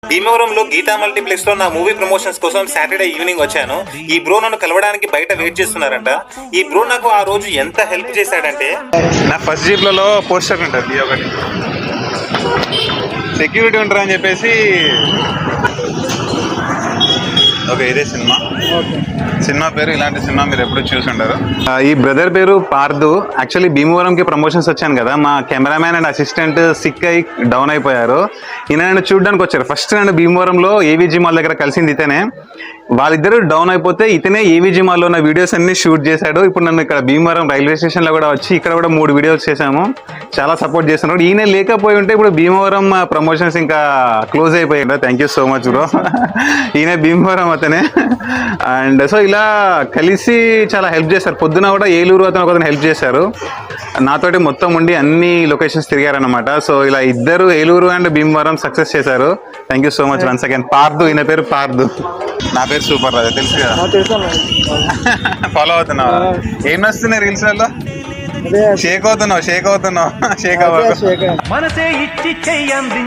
భీమవరంలో గీతా మల్టీప్లెక్స్ లో నా మూవీ ప్రమోషన్స్ కోసం సాటర్డే ఈవినింగ్ వచ్చాను. ఈ బ్రో నన్ను కలవడానికి బయట వెయిట్ చేస్తున్నారంట. ఈ బ్రో నాకు ఆ రోజు ఎంత హెల్ప్ చేశాడంటే, నా ఫస్ట్ జీప్లలో పోస్టర్ ఉంటుంది ఒకటి, సెక్యూరిటీ ఉంటారని చెప్పేసి. ఓకే, ఇదే సినిమా పేరు. ఇలాంటి సినిమా మీరు ఎప్పుడు చూసి ఉంటారు. ఈ బ్రదర్ పేరు పార్దు. యాక్చువల్లీ భీమవరంకి ప్రమోషన్స్ వచ్చాను కదా, మా కెమెరామ్యాన్ అండ్ అసిస్టెంట్ సిక్ అయి డౌన్ అయిపోయారు. ఈయన నన్ను చూడడానికి వచ్చారు. ఫస్ట్ నన్ను భీమవరంలో ఏవీజీ మాల్ దగ్గర కలిసింది ఇతనే. వాళ్ళిద్దరు డౌన్ అయిపోతే ఇతనే ఏవీజీ మాల్లో ఉన్న వీడియోస్ అన్ని షూట్ చేశాడు. ఇప్పుడు నన్ను ఇక్కడ భీమవరం రైల్వే స్టేషన్లో కూడా వచ్చి ఇక్కడ కూడా 3 వీడియోస్ చేశాము. చాలా సపోర్ట్ చేస్తున్నాడు. ఈయన లేకపోయి ఉంటే ఇప్పుడు భీమవరం ప్రమోషన్స్ ఇంకా క్లోజ్ అయిపోయాడు. Thank you so much bro. ఈయన భీమవరం అతనే. అండ్ సో ఇలా కలిసి చాలా హెల్ప్ చేశారు. పొద్దున కూడా ఏలూరు అతను హెల్ప్ చేశారు. నాతోటి మొత్తం ఉండి అన్ని లొకేషన్స్ తిరిగారనమాట. సో ఇలా ఇద్దరు ఏలూరు అండ్ భీమవరం సక్సెస్ చేశారు. Thank you so much once again. Pardhu, ఈయన పేరు పార్దు. నా పేరు సూపర్ రాజా, తెలుసు కదా. ఫాలో అవుతున్నావా? ఏం నచ్చుతున్నాయి రీల్స్ వల్ల? షేక్ అవుతున్నావు.